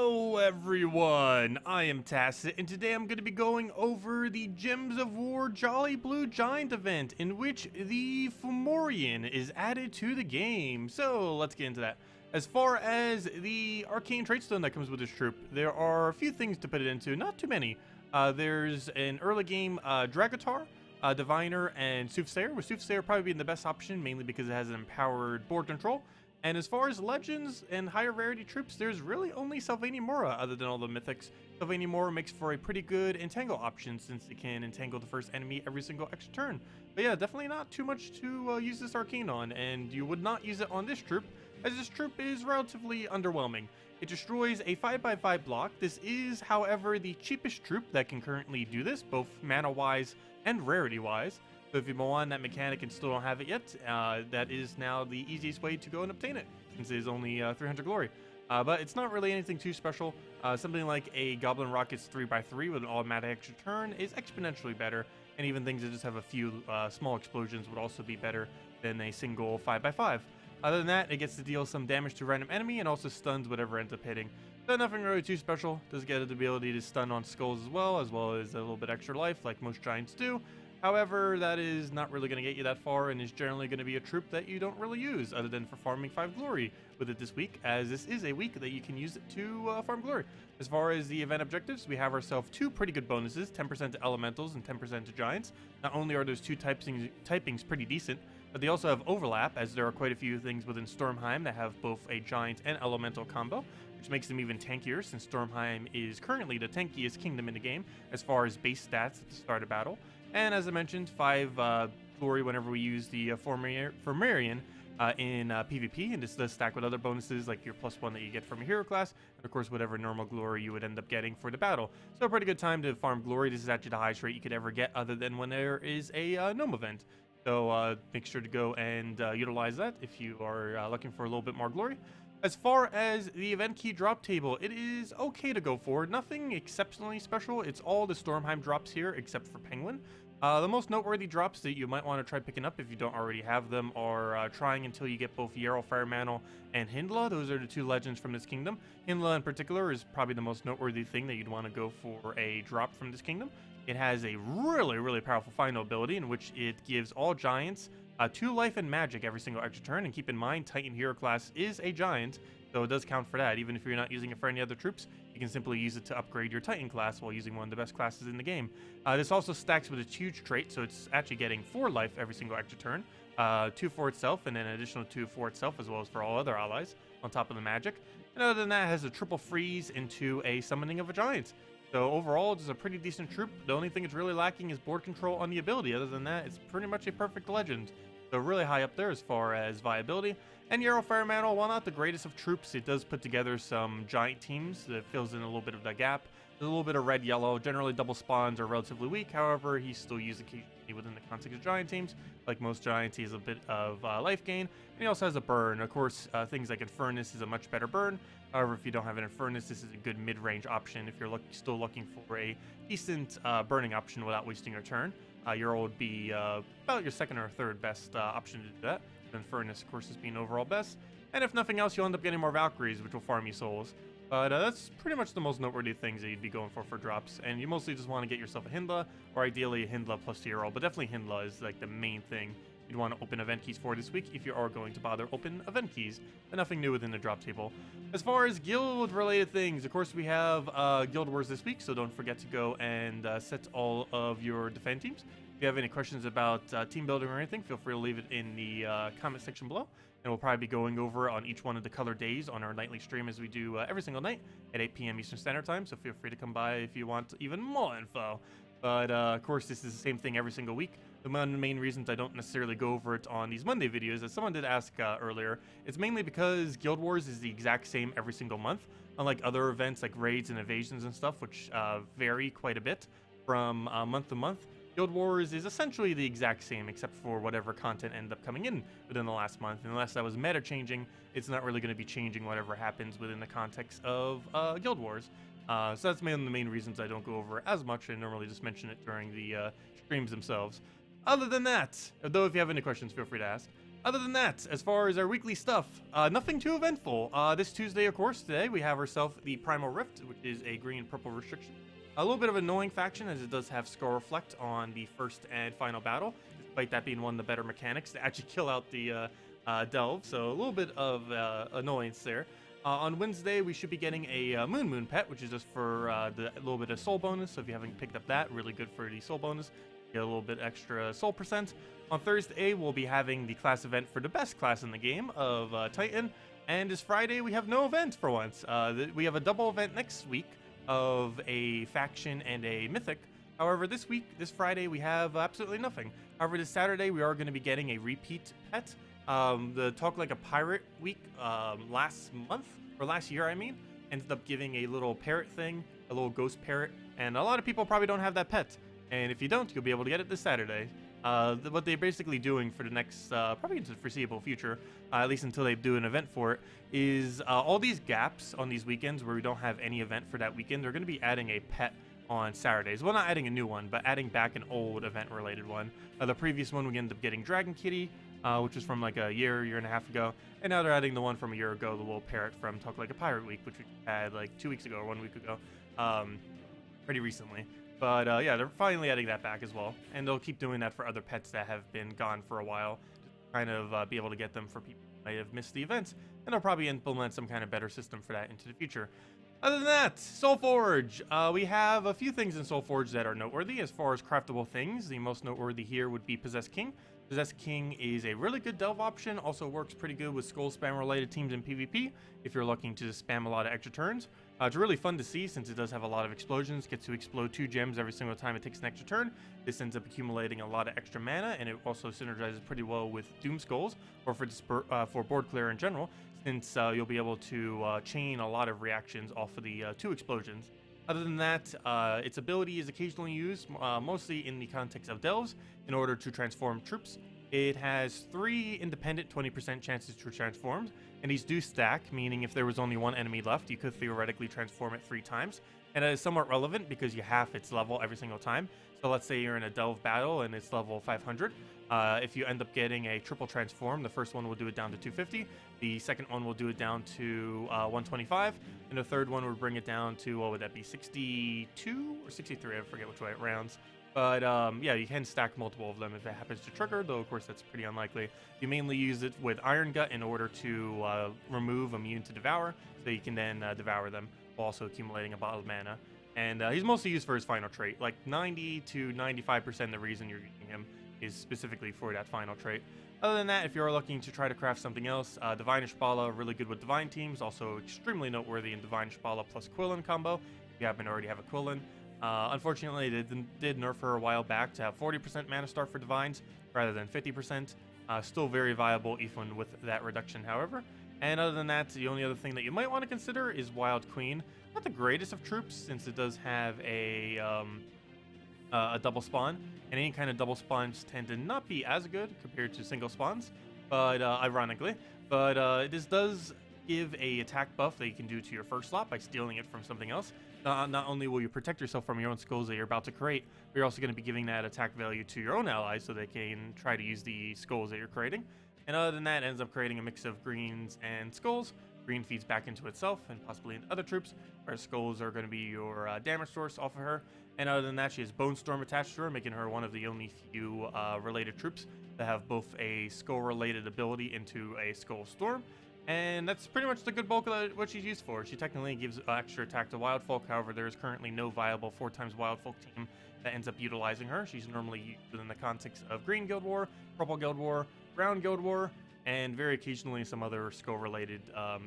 Hello everyone, I am Tacet, and today I'm going to be going over the Gems of War Jolly Blue Giant event, in which the Fomorian is added to the game. So let's get into that. As far as the arcane traitstone that comes with this troop, there are a few things to put it into, not too many. There's an early game Dragatar, Diviner, and Soothsayer, with Soothsayer probably being the best option, mainly because it has an empowered board control. And as far as legends and higher rarity troops, there's really only Sylvania Mora other than all the mythics. Sylvania Mora makes for a pretty good entangle option since it can entangle the first enemy every single extra turn. But yeah, definitely not too much to use this arcane on, and you would not use it on this troop, as this troop is relatively underwhelming. It destroys a 5x5 block. This is, however, the cheapest troop that can currently do this, both mana-wise and rarity-wise. So if you want that mechanic and still don't have it yet, that is now the easiest way to go and obtain it, since it is only 300 glory. But it's not really anything too special. Something like a Goblin Rockets 3x3 with an automatic extra turn is exponentially better, and even things that just have a few small explosions would also be better than a single 5x5. Other than that, it gets to deal some damage to a random enemy and also stuns whatever ends up hitting. So nothing really too special. Does get the ability to stun on skulls as well as a little bit extra life like most giants do. However, that is not really going to get you that far, and is generally going to be a troop that you don't really use other than for farming 5 glory with it this week, as this is a week that you can use it to farm glory. As far as the event objectives, we have ourselves two pretty good bonuses, 10% to elementals and 10% to giants. Not only are those two typings pretty decent, but they also have overlap, as there are quite a few things within Stormheim that have both a giant and elemental combo, which makes them even tankier, since Stormheim is currently the tankiest kingdom in the game as far as base stats at the start of battle. And as I mentioned, 5 glory whenever we use the Fomorian in PvP, and this does stack with other bonuses like your +1 that you get from a hero class, and of course whatever normal glory you would end up getting for the battle. So a pretty good time to farm glory. This is actually the highest rate you could ever get other than when there is a gnome event. So make sure to go and utilize that if you are looking for a little bit more glory. As far as the event key drop table, it is okay to go for. Nothing exceptionally special. It's all the Stormheim drops here except for Penguin. The most noteworthy drops that you might want to try picking up if you don't already have them are trying until you get both Yarrow Firemantle and Hindla. Those are the two legends from this kingdom. Hindla in particular is probably the most noteworthy thing that you'd want to go for a drop from this kingdom. It has a really powerful final ability in which it gives all giants 2 life and magic every single extra turn, and keep in mind Titan hero class is a giant, so it does count for that. Even if you're not using it for any other troops, you can simply use it to upgrade your Titan class while using one of the best classes in the game. This also stacks with its huge trait, so it's actually getting 4 life every single extra turn, 2 for itself, and then an additional 2 for itself as well as for all other allies on top of the magic. And other than that, it has a triple freeze into a summoning of a giant. So overall, it's a pretty decent troop. The only thing it's really lacking is board control on the ability. Other than that, it's pretty much a perfect legend. So really high up there as far as viability. And Yarrow Firemantle, while not the greatest of troops, it does put together some giant teams that fills in a little bit of that gap. There's a little bit of red-yellow. Generally, double spawns are relatively weak. However, he's still used occasionally within the context of giant teams. Like most giants, he has a bit of life gain. And he also has a burn. Of course, things like Infernus is a much better burn. However, if you don't have an Infernus, this is a good mid-range option if you're still looking for a decent burning option without wasting your turn. Yarrow would be about your second or third best option to do that. Infernus, of course, is being overall best. And if nothing else, you'll end up getting more Valkyries, which will farm you souls. But that's pretty much the most noteworthy things that you'd be going for drops. And you mostly just want to get yourself a Hindla, or ideally a Hindla plus Yarrow. But definitely Hindla is like the main thing you'd want to open event keys for this week if you are going to bother open event keys. And nothing new within the drop table. As far as guild related things, of course we have Guild Wars this week, so don't forget to go and set all of your defend teams. If you have any questions about team building or anything, feel free to leave it in the comment section below. And we'll probably be going over on each one of the color days on our nightly stream as we do every single night at 8 p.m. Eastern Standard Time. So feel free to come by if you want even more info. But of course, this is the same thing every single week. One of the main reasons I don't necessarily go over it on these Monday videos, as someone did ask earlier, it's mainly because Guild Wars is the exact same every single month. Unlike other events like raids and invasions and stuff, which vary quite a bit from month to month. Guild Wars is essentially the exact same, except for whatever content ended up coming in within the last month. And unless that was meta changing, it's not really going to be changing whatever happens within the context of Guild Wars. So that's one of the main reasons I don't go over as much. I normally just mention it during the streams themselves. Other than that, though, if you have any questions, feel free to ask. Other than that, as far as our weekly stuff, nothing too eventful. This Tuesday, of course, today we have ourselves the Primal Rift, which is a green and purple restriction. A little bit of an annoying faction, as it does have Skull Reflect on the first and final battle, despite that being one of the better mechanics to actually kill out the delve. So a little bit of annoyance there. On Wednesday, we should be getting a Moon pet, which is just for the little bit of soul bonus. So if you haven't picked up that, really good for the soul bonus. Get a little bit extra soul percent. On Thursday, we'll be having the class event for the best class in the game of Titan. And this Friday, we have no event for once. We have a double event next week of a faction and a mythic. However, this Friday, we have absolutely nothing. However, this Saturday, we are going to be getting a repeat pet. The Talk Like a Pirate week last year, ended up giving a little parrot thing, a little ghost parrot. And a lot of people probably don't have that pet. And if you don't, you'll be able to get it this Saturday. What they're basically doing for the next, probably into the foreseeable future, at least until they do an event for it, is all these gaps on these weekends where we don't have any event for that weekend, they're going to be adding a pet on Saturdays. Well, not adding a new one, but adding back an old event-related one. The previous one, we ended up getting Dragon Kitty, which was from like a year and a half ago. And now they're adding the one from a year ago, the little parrot from Talk Like a Pirate Week, which we had like 2 weeks ago or 1 week ago, pretty recently. But yeah, they're finally adding that back as well. And they'll keep doing that for other pets that have been gone for a while, to kind of be able to get them for people who may have missed the events. And they'll probably implement some kind of better system for that into the future. Other than that, Soulforge. We have a few things in Soulforge that are noteworthy as far as craftable things. The most noteworthy here would be Possessed King. Possessed King is a really good delve option, also works pretty good with skull spam related teams in PvP if you're looking to spam a lot of extra turns. It's really fun to see since it does have a lot of explosions, gets to explode 2 gems every single time it takes an extra turn. This ends up accumulating a lot of extra mana, and it also synergizes pretty well with Doom Skulls, or for board clear in general, since you'll be able to chain a lot of reactions off of the 2 explosions. Other than that, its ability is occasionally used, mostly in the context of delves, in order to transform troops. It has 3 independent 20% chances to transform, and these do stack, meaning if there was only 1 enemy left, you could theoretically transform it 3 times. And that is somewhat relevant because you half its level every single time. So let's say you're in a delve battle and it's level 500. If you end up getting a triple transform, the first one will do it down to 250, the second one will do it down to 125, and the third one would bring it down to, what would that be, 62 or 63? I forget which way it rounds. But yeah, you can stack multiple of them if it happens to trigger, though of course that's pretty unlikely. You mainly use it with Iron Gut in order to remove immune to devour, so you can then devour them while also accumulating a bottle of mana. And he's mostly used for his final trait. Like 90 to 95% of the reason you're using him is specifically for that final trait. Other than that, if you're looking to try to craft something else, Divine Ishbala, really good with Divine teams, also extremely noteworthy in Divine Ishbala plus Quillen combo, if you happen to already have a Quillen. Unfortunately, they did nerf her a while back to have 40% mana star for Divines rather than 50%. Still very viable even with that reduction, however. And other than that, the only other thing that you might want to consider is Wild Queen. Not the greatest of troops, since it does have a double spawn, and any kind of double spawns tend to not be as good compared to single spawns, but ironically. But this does give a attack buff that you can do to your first slot by stealing it from something else. Not only will you protect yourself from your own skulls that you're about to create, but you're also going to be giving that attack value to your own allies so they can try to use the skulls that you're creating. And other than that, it ends up creating a mix of greens and skulls. Green feeds back into itself and possibly into other troops, whereas skulls are going to be your damage source off of her. And other than that, she has Bone Storm attached to her, making her one of the only few related troops that have both a skull-related ability into a Skull Storm. And that's pretty much the good bulk of what she's used for. She technically gives extra attack to Wild Folk, however, there is currently no viable 4x Wild Folk team that ends up utilizing her. She's normally used within the context of Green Guild War, Purple Guild War, Brown Guild War, and very occasionally some other skull-related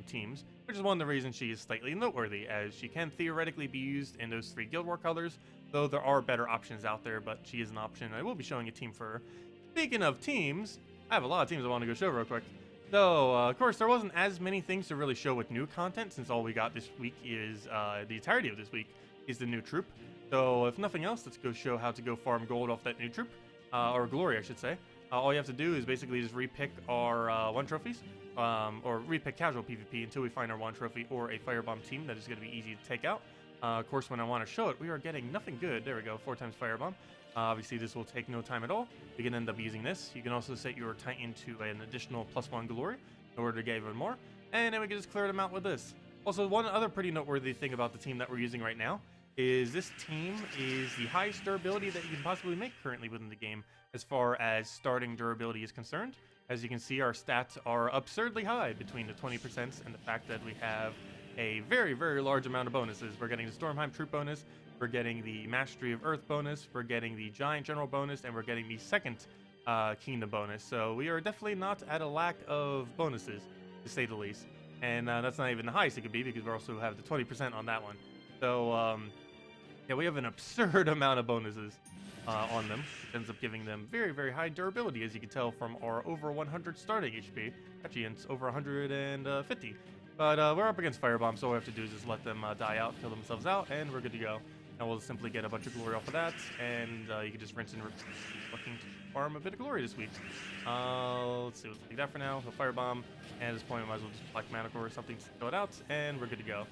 teams, which is one of the reasons she is slightly noteworthy, as she can theoretically be used in those 3 Guild War colors, though there are better options out there, but she is an option. I will be showing a team for her. Speaking of teams, I have a lot of teams I want to go show real quick. So, of course, there wasn't as many things to really show with new content, since all we got this week is, the entirety of this week, is the new troop. So, if nothing else, let's go show how to go farm gold off that new troop, or glory, I should say. All you have to do is basically just repick our 1 trophies, or repick casual PvP until we find our 1 trophy or a firebomb team that is going to be easy to take out. Of course, when I want to show it, we are getting nothing good. There we go, 4 times Firebomb. Obviously, this will take no time at all. We can end up using this. You can also set your Titan to an additional +1 glory in order to get even more. And then we can just clear them out with this. Also, one other pretty noteworthy thing about the team that we're using right now is this team is the highest durability that you can possibly make currently within the game as far as starting durability is concerned. As you can see, our stats are absurdly high between the 20% and the fact that we have a very, very large amount of bonuses. We're getting the Stormheim Troop bonus, we're getting the Mastery of Earth bonus, we're getting the Giant General bonus, and we're getting the second Kingdom bonus. So we are definitely not at a lack of bonuses, to say the least. And that's not even the highest it could be, because we also have the 20% on that one. So, yeah, we have an absurd amount of bonuses on them, which ends up giving them very, very high durability, as you can tell from our over 100 starting HP. Actually, it's over 150. But we're up against Firebomb, so all we have to do is just let them die out, kill themselves out, and we're good to go. And we'll simply get a bunch of glory off of that, and you can just rinse and repeat, looking to farm a bit of glory this week. Let's see, let's take that for now. So Firebomb, and at this point, we might as well just Black Manacle or something to throw it out, and we're good to go.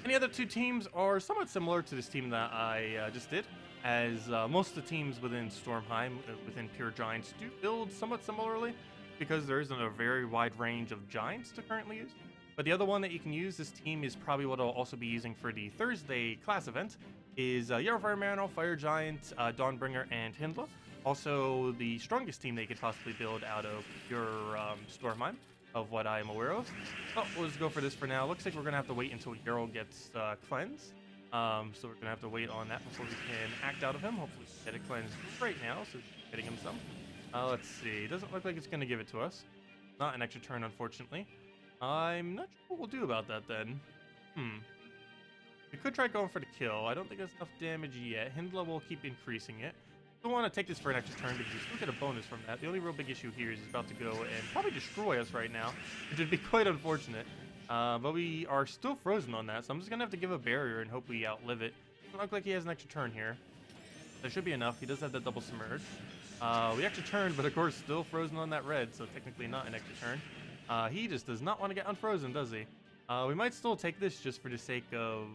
And the other two teams are somewhat similar to this team that I just did, as most of the teams within Stormheim, within Pure Giants, do build somewhat similarly, because there isn't a very wide range of Giants to currently use. But the other one that you can use, this team is probably what I'll also be using for the Thursday class event, is Yarrow Fire Mariner, Fire Giant, Dawnbringer, and Hindla. Also, the strongest team they could possibly build out of Pure Stormheim, of what I am aware of. But we'll just go for this for now. Looks like we're going to have to wait until Yarrow gets cleansed. So we're going to have to wait on that before we can act out of him. Hopefully we can get it cleansed right now, so getting him some. Let's see. Doesn't look like it's going to give it to us. Not an extra turn, unfortunately. I'm not sure what we'll do about that then. We could try going for the kill. I don't think that's enough damage yet. Hindla will keep increasing it. Don't want to take this for an extra turn because you still get a bonus from that. The only real big issue here is it's about to go and probably destroy us right now, which would be quite unfortunate. But we are still frozen on that, so I'm just going to have to give a barrier and hope we outlive it. Doesn't look like he has an extra turn here. There should be enough. He does have that double submerge. We extra turned, but of course still frozen on that red, so technically not an extra turn. He just does not want to get unfrozen, does he? We might still take this just for the sake of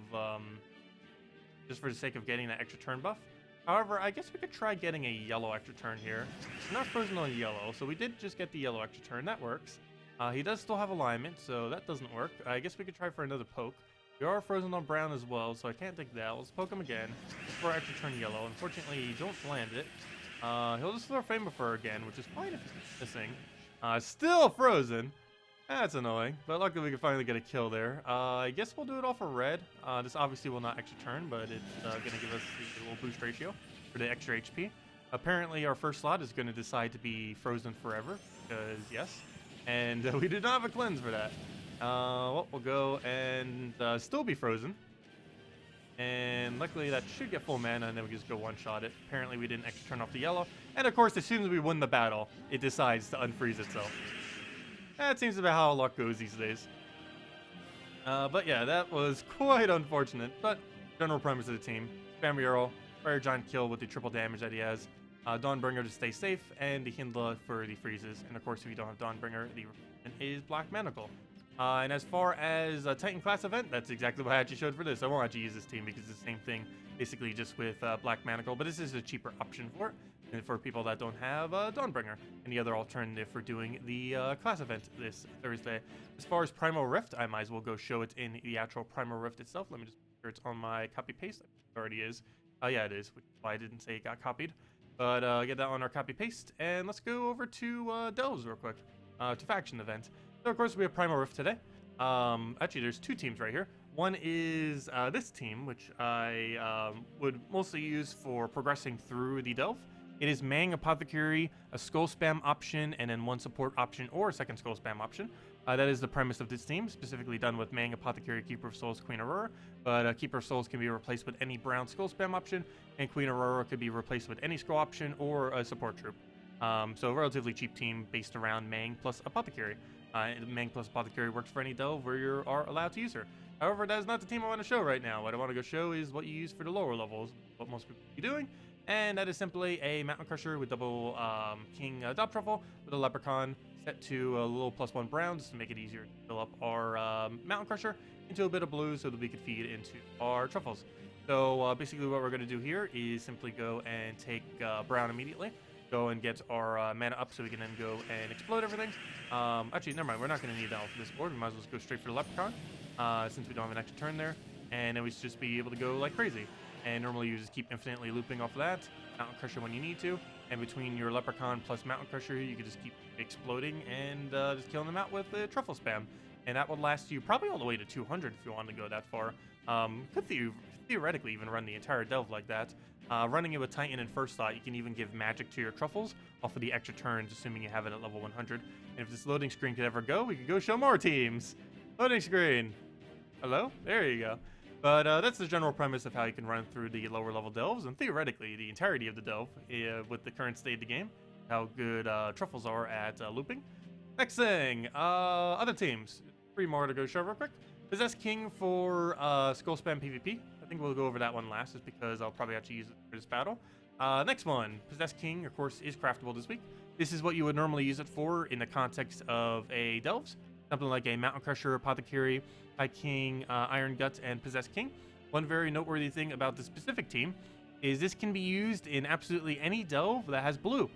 getting that extra turn buff. However, I guess we could try getting a yellow extra turn here. We're not frozen on yellow, so we did just get the yellow extra turn. That works. He does still have alignment, so that doesn't work. I guess we could try for another poke. We are frozen on brown as well, so I can't take that. Let's poke him again for extra turn yellow. Unfortunately, you don't land it. He'll just throw Flame Before again, which is fine if he's missing. Still frozen. That's annoying, but luckily we can finally get a kill there. I guess we'll do it all for red. This obviously will not extra turn, but it's going to give us the little boost ratio for the extra HP. Apparently our first slot is going to decide to be frozen forever, because yes. And we did not have a cleanse for that. Well, we'll go and still be frozen. And luckily that should get full mana, and then we just go one-shot it. Apparently we didn't extra turn off the yellow. And of course, as soon as we win the battle, it decides to unfreeze itself. That seems to be how luck goes these days. But yeah, that was quite unfortunate. But general premise of the team: spam Yarrow, Fire Giant kill with the triple damage that he has, Dawnbringer to stay safe, and the Hindla for the freezes. And of course, if you don't have Dawnbringer, the replacement is Black Manacle. And as far as a Titan class event, that's exactly what I actually showed for this. I won't actually use this team because it's the same thing, basically just with Black Manacle. But this is a cheaper option for it, and for people that don't have Dawnbringer. And the other alternative for doing the class event this Thursday. As far as Primal Rift, I might as well go show it in the actual Primal Rift itself. Let me just make sure it's on my copy-paste. It already is. Yeah, it is, which is why I didn't say it got copied. But get that on our copy-paste, and let's go over to Delves real quick, to Faction Event. So, of course, we have Primal Rift today. Actually, there's two teams right here. One is this team, which I would mostly use for progressing through the Delve. It is Mang Apothecary, a Skull Spam option, and then one support option or a second Skull Spam option. That is the premise of this team, specifically done with Mang Apothecary, Keeper of Souls, Queen Aurora. But Keeper of Souls can be replaced with any brown Skull Spam option, and Queen Aurora could be replaced with any Skull option or a support troop. So a relatively cheap team based around Mang plus Apothecary. Mang plus Apothecary works for any delve where you are allowed to use her. However, that is not the team I want to show right now. What I want to go show is what you use for the lower levels, what most people be doing. And that is simply a Mountain Crusher with double King Dop Truffle with a Leprechaun set to a little +1 brown just to make it easier to fill up our Mountain Crusher. into a bit of blue so that we could feed into our truffles. So basically what we're going to do here is simply go and take brown immediately. Go and get our mana up so we can then go and explode everything. Actually, never mind. We're not going to need that for this board. We might as well just go straight for the Leprechaun since we don't have an extra turn there. And then we should just be able to go like crazy. And normally you just keep infinitely looping off of that. Mountain Crusher when you need to. And between your Leprechaun plus Mountain Crusher, you can just keep exploding and just killing them out with the Truffle Spam. And that would last you probably all the way to 200 if you wanted to go that far. Could theoretically even run the entire delve like that. Running it with Titan in first slot, you can even give magic to your truffles off of the extra turns, assuming you have it at level 100. And if this loading screen could ever go, we could go show more teams. Loading screen. Hello? There you go. But that's the general premise of how you can run through the lower level delves, and theoretically the entirety of the delve with the current state of the game. How good truffles are at looping. Next thing, other teams. 3 more to go show real quick. Possess King for Skull Spam PvP. I think we'll go over that one last just because I'll probably have to use it for this battle. Next one, Possess King, of course, is craftable this week. This is what you would normally use it for in the context of a Delves. Something like a Mountain Crusher, Apothecary, High King, Iron Gut, and Possess King. One very noteworthy thing about this specific team is this can be used in absolutely any Delve that has blue.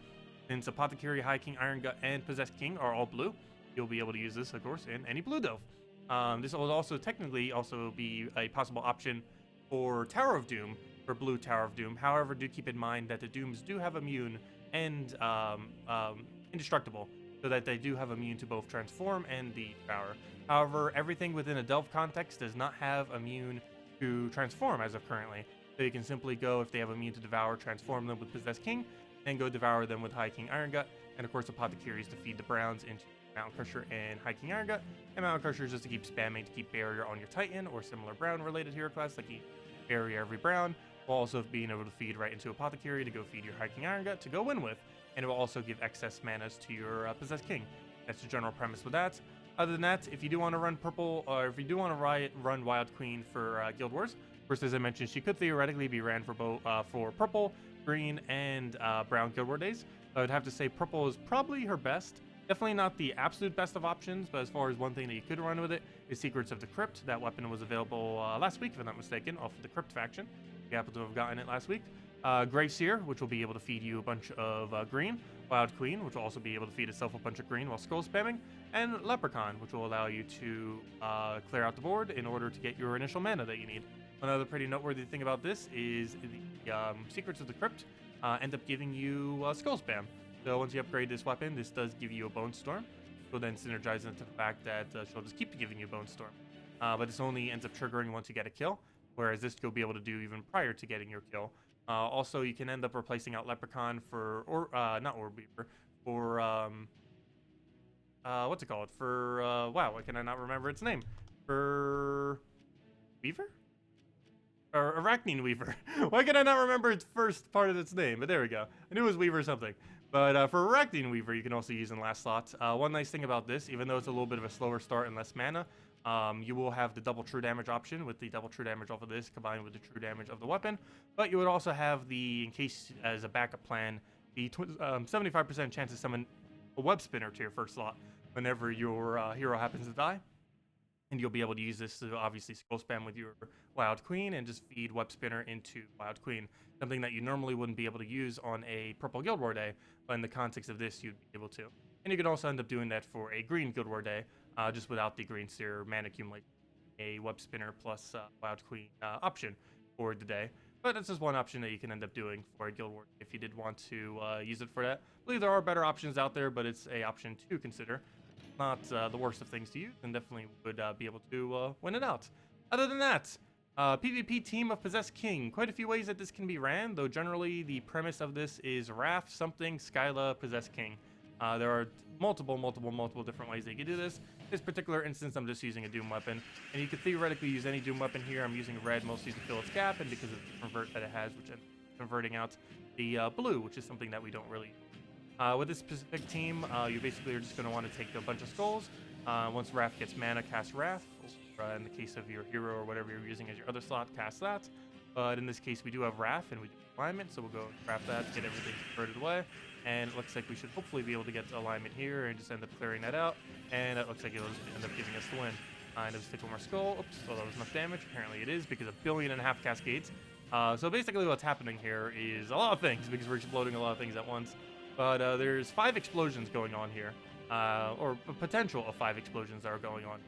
Since Apothecary, High King, Iron Gut, and Possess King are all blue, you'll be able to use this, of course, in any blue Delve. This will also technically also be a possible option for Tower of Doom, for blue Tower of Doom. However, do keep in mind that the Dooms do have immune and indestructible, so that they do have immune to both Transform and the Devour. However, everything within a Delve context does not have immune to Transform as of currently. So you can simply go, if they have immune to Devour, transform them with Possess King, and go Devour them with High King Iron Gut, and of course Apothecaries to feed the Browns into Mountain Crusher and High King Iron Gut, and Mountain Crusher is just to keep spamming to keep barrier on your Titan or similar Brown related hero class, like barrier every Brown, while also being able to feed right into Apothecary to go feed your High King Iron Gut to go win with, and it will also give excess manas to your Possess King. That's the general premise with that. Other than that, if you do want to run purple, or if you do want to run Wild Queen for Guild Wars, first as I mentioned, she could theoretically be ran for both for purple, green, and brown Guild War days. I would have to say purple is probably her best. Definitely not the absolute best of options, but as far as one thing that you could run with it is Secrets of the Crypt. That weapon was available last week, if I'm not mistaken, off of the Crypt faction. You happen to have gotten it last week. Graveseer, which will be able to feed you a bunch of green. Wild Queen, which will also be able to feed itself a bunch of green while skull spamming. And Leprechaun, which will allow you to clear out the board in order to get your initial mana that you need. Another pretty noteworthy thing about this is the Secrets of the Crypt end up giving you skull spam. So once you upgrade this weapon, this does give you a Bone Storm. So then synergize into the fact that she'll just keep giving you Bone Storm. But this only ends up triggering once you get a kill, whereas this you'll be able to do even prior to getting your kill. Also, you can end up replacing out Leprechaun for, not Orb Weaver, for, what's it called? For, wow, why can I not remember its name? For Weaver? Or Arachnine Weaver. Why can I not remember its first part of its name? But there we go. I knew it was Weaver or something. But for Arachnine Weaver, you can also use in last slot. One nice thing about this, even though it's a little bit of a slower start and less mana, you will have the double true damage option with the double true damage off of this combined with the true damage of the weapon. But you would also have the, in case as a backup plan, the 75% chance to summon a web spinner to your first slot whenever your hero happens to die. And you'll be able to use this to obviously skull spam with your Wild Queen and just feed Web Spinner into Wild Queen. Something that you normally wouldn't be able to use on a purple Guild War day, but in the context of this, you'd be able to. And you could also end up doing that for a green Guild War day, just without the green seer mana accumulate, a Web Spinner plus Wild Queen option for the day. But that's just one option that you can end up doing for a Guild War if you did want to use it for that. I believe there are better options out there, but it's a option to consider. Not the worst of things to use, and definitely would be able to win it out. Other than that, PvP team of Possess King. Quite a few ways that this can be ran, though generally the premise of this is Wrath, something, Skyla, Possess King. There are multiple different ways that you can do this. In this particular instance, I'm just using a Doom weapon, and you could theoretically use any Doom weapon here. I'm using red mostly to fill its gap, and because of the convert that it has, which ends up converting out the blue, which is something that we don't really use. With this specific team, you basically are just going to want to take a bunch of skulls. Once Wrath gets mana, cast Wrath. Or, in the case of your hero or whatever you're using as your other slot, cast that. But in this case, we do have Wrath and we do alignment, so we'll go craft that, get everything converted away. And it looks like we should hopefully be able to get alignment here and just end up clearing that out. And it looks like it'll just end up giving us the win. And just take one more skull. Oops, so that was enough damage. Apparently it is, because 1.5 billion cascades. So basically what's happening here is a lot of things, because we're exploding a lot of things at once. But there's 5 explosions going on here, or a potential of 5 explosions that are going on.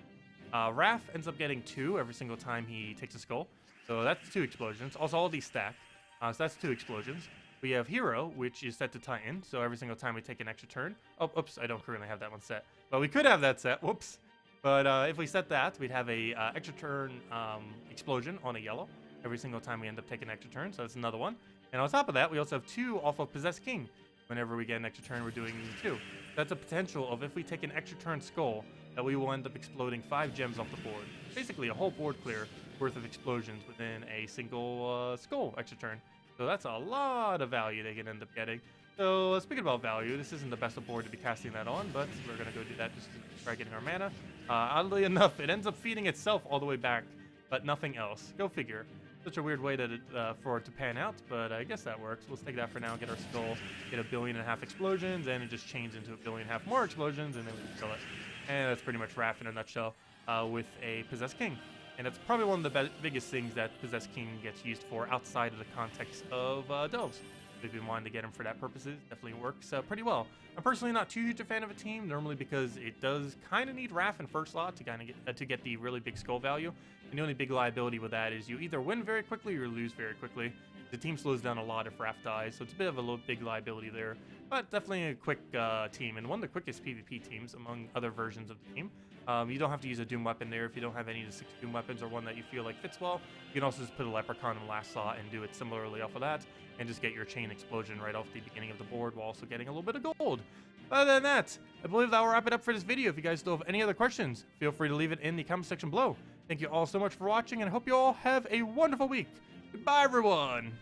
Raph ends up getting 2 every single time he takes a skull. So that's 2 explosions. Also, all these stack. So that's 2 explosions. We have Hero, which is set to Titan. So every single time we take an extra turn. Oh, oops, I don't currently have that one set. But we could have that set. Whoops. But if we set that, we'd have a extra turn explosion on a yellow every single time we end up taking an extra turn. So that's another one. And on top of that, we also have 2 off of Possessed King. Whenever we get an extra turn, we're doing 2. That's a potential of, if we take an extra turn skull, that we will end up exploding 5 gems off the board. Basically a whole board clear worth of explosions within a single skull extra turn. So that's a lot of value they can end up getting. So speaking about value, this isn't the best of board to be casting that on, but we're going to go do that just to try getting our mana. Oddly enough, it ends up feeding itself all the way back, but nothing else. Go figure. Such a weird way for it to pan out, but I guess that works. Let's take that for now, get our skull, get 1.5 billion explosions, and it just changes into 1.5 billion more explosions, and then we can kill it. And that's pretty much Raph in a nutshell with a Possessed King. And it's probably one of the biggest things that Possessed King gets used for outside of the context of Delves. If you wanted to get him for that purposes, definitely works pretty well. I'm personally not too huge a fan of a team, normally because it does kind of need Raph in first slot to kind of get the really big skull value. And the only big liability with that is you either win very quickly or lose very quickly. The team slows down a lot if Raph dies, so it's a bit of a big liability there. But definitely a quick team, and one of the quickest PvP teams among other versions of the team. You don't have to use a Doom weapon there if you don't have any of the 6 Doom weapons or one that you feel like fits well. You can also just put a Leprechaun in the last slot and do it similarly off of that, and just get your chain explosion right off the beginning of the board while also getting a little bit of gold. Other than that, I believe that will wrap it up for this video. If you guys still have any other questions, feel free to leave it in the comment section below. Thank you all so much for watching, and I hope you all have a wonderful week. Goodbye, everyone!